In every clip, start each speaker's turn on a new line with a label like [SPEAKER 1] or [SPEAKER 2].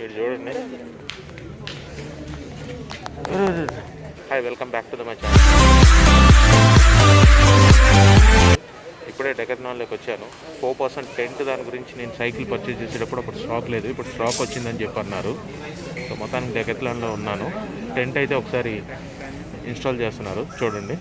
[SPEAKER 1] మీరు చూడండి. Hi, welcome back to my channel. ఇప్పుడే డెకత్లాన్లోకి వచ్చాను. 4% టెంట్ దాని గురించి నేను సైకిల్ పర్చేజ్ చేసేటప్పుడు అప్పుడు స్టాక్ లేదు, ఇప్పుడు స్టాక్ వచ్చిందని చెప్పన్నారు. సో మొత్తానికి డెకత్లాన్లో ఉన్నాను. టెంట్ అయితే ఒకసారి ఇన్స్టాల్ చేస్తున్నారు, చూడండి.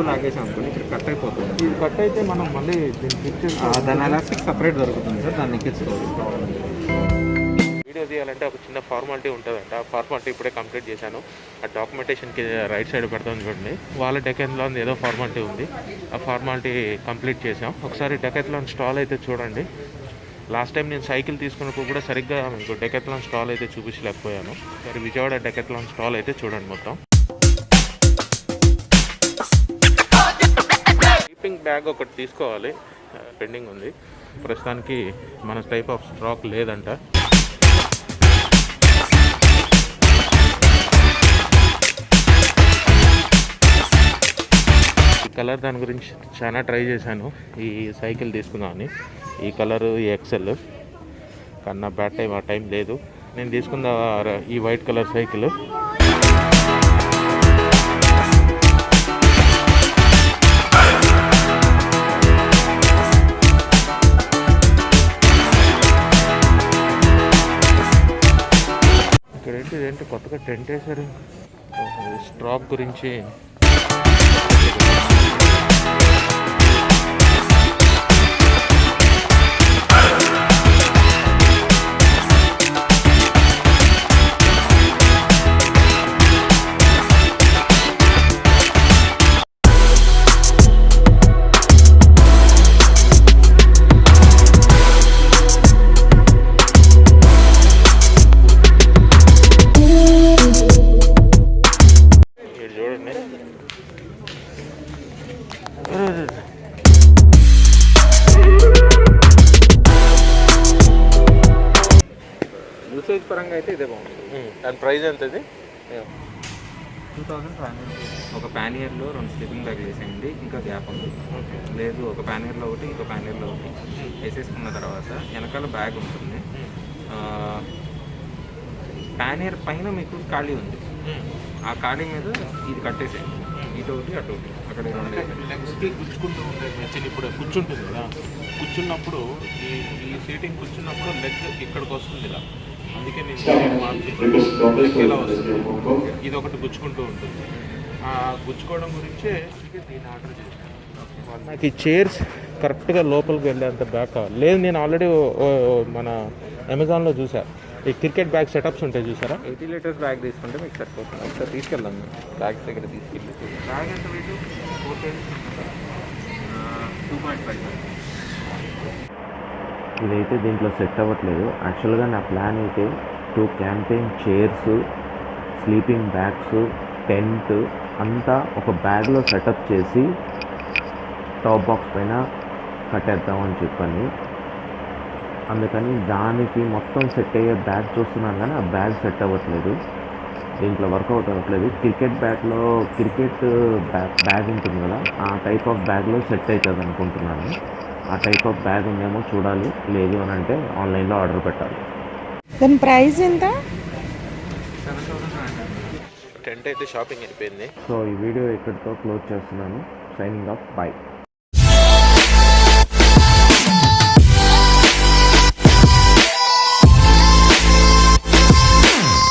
[SPEAKER 2] లాగేసాం అనుకోండి, ఇక్కడ కట్ అయిపోతుంది.
[SPEAKER 1] ఇది కట్ అయితే మనం మళ్ళీ
[SPEAKER 2] దాని ఎలాస్టిక్ సపరేట్ దొరుకుతుంది సార్, దాన్ని ఎక్కించుకోవాలి.
[SPEAKER 1] వీడియో తీయాలంటే ఒక చిన్న ఫార్మాలిటీ ఉంటుందంట. ఆ ఫార్మాలిటీ ఇప్పుడే కంప్లీట్ చేశాను. ఆ డాక్యుమెంటేషన్కి రైట్ సైడ్ పెడతాను చూడండి. వాళ్ళ డెకత్లాన్ ఏదో ఫార్మాలిటీ ఉంది, ఆ ఫార్మాలిటీ కంప్లీట్ చేసాం. ఒకసారి డెకత్లాన్ స్టాల్ అయితే చూడండి. లాస్ట్ టైం నేను సైకిల్ తీసుకున్నప్పుడు కూడా సరిగ్గా మీకు డెకత్లాన్ స్టాల్ అయితే చూపించలేకపోయాను. సరే, విజయవాడ డెకత్లాన్ స్టాల్ అయితే చూడండి. మొత్తం స్లీపింగ్ బ్యాగ్ ఒకటి తీసుకోవాలి, పెండింగ్ ఉంది. ప్రస్తుతానికి మన టైప్ ఆఫ్ స్టాక్ లేదంట. ఈ కలర్ దాని గురించి చాలా ట్రై చేశాను, ఈ సైకిల్ తీసుకుందామని. ఈ కలరు, ఈ ఎక్సెల్ కన్నా బ్యాడ్ టైం ఆ టైం లేదు. నేను తీసుకున్న ఈ వైట్ కలర్ సైకిల్ ఇక్కడ ఏంటి కొత్తగా టెంట్ వేశారు. స్టాక్ గురించి
[SPEAKER 2] యూసేజ్ పరంగా అయితే ఇదే బాగుంటుంది.
[SPEAKER 1] దాని ప్రైస్ ఎంత ఇది?
[SPEAKER 2] 2500 ఒక ప్యానియర్లో 2 స్లీపింగ్ బ్యాగ్లు వేసేయండి, ఇంకా గ్యాప్ ఉంది. లేదు ఒక ప్యానియర్లో ఒకటి ఇంకో ప్యానియర్లో ఒకటి వేసేసుకున్న తర్వాత వెనకాల బ్యాగ్ ఉంటుంది. ప్యానియర్ పైన మీకు ఖాళీ ఉంది, ఆ ఖాళీ మీద ఇది కట్టేసేయండి, ఇటు ఒకటి అటు ఒకటి అక్కడ 2
[SPEAKER 1] లెగ్స్కి గుచ్చుకుంటూ ఉంటుంది మెషిన్. ఇప్పుడు కూర్చుంటుంది కదా, కూర్చున్నప్పుడు ఈ సీటింగ్ కూర్చున్నప్పుడు లెగ్ ఇక్కడికి వస్తుంది ఇలా, అందుకే నేను మార్చి ఇలా వస్తుంది. ఇది ఒకటి గుచ్చుకుంటూ ఉంటుంది. ఆ గుచ్చుకోవడం గురించే దీన్ని ఆర్డర్ చేశాను. నాకు ఈ చైర్స్ కరెక్ట్గా లోపలికి వెళ్ళేంత బ్యాగ్ కావాలి. లేదు, నేను ఆల్రెడీ మన అమెజాన్లో చూసాను, ఈ క్రికెట్ బ్యాగ్ సెటప్స్ ఉంటాయి చూసారా.
[SPEAKER 2] 80 లీటర్స్ బ్యాగ్ తీసుకుంటే మీకు సరిపోతుంది. ఒకసారి తీసుకెళ్దాం, బ్యాగ్స్ దగ్గర తీసుకెళ్ళి. బ్యాగ్ ఎంత వెయిట్? 4 kg, 2.5.
[SPEAKER 3] ఇదైతే దీంట్లో సెట్ అవ్వట్లేదు. యాక్చువల్గా నా ప్లాన్ అయితే 2 camping chairs, sleeping bags, tent అంతా ఒక బ్యాగ్లో సెటప్ చేసి టాప్ బాక్స్ పైన కట్టేద్దామని చెప్పని, అందుకని దానికి మొత్తం సెట్ అయ్యే బ్యాగ్ చూస్తున్నాను కానీ ఆ బ్యాగ్ సెట్ అవ్వట్లేదు, దీంట్లో వర్కౌట్ అవ్వట్లేదు. క్రికెట్ బ్యాగ్లో క్రికెట్ బ్యాగ్ ఉంటుంది కదా, ఆ టైప్ ఆఫ్ బ్యాగ్లో సెట్ అవుతుంది అనుకుంటున్నాను. ఆ టైప్ ఆఫ్ బ్యాగ్ ఉందేమో చూడాలి, లేదు అని అంటే ఆన్లైన్లో ఆర్డర్ పెట్టాలి.
[SPEAKER 4] దాని ప్రైస్ ఎంత?
[SPEAKER 2] 7,500.
[SPEAKER 1] టెంట్ అయితే షాపింగ్ అయిపోయింది.
[SPEAKER 3] సో ఈ వీడియో ఇక్కడితో క్లోజ్ చేస్తున్నాను. Signing off, by.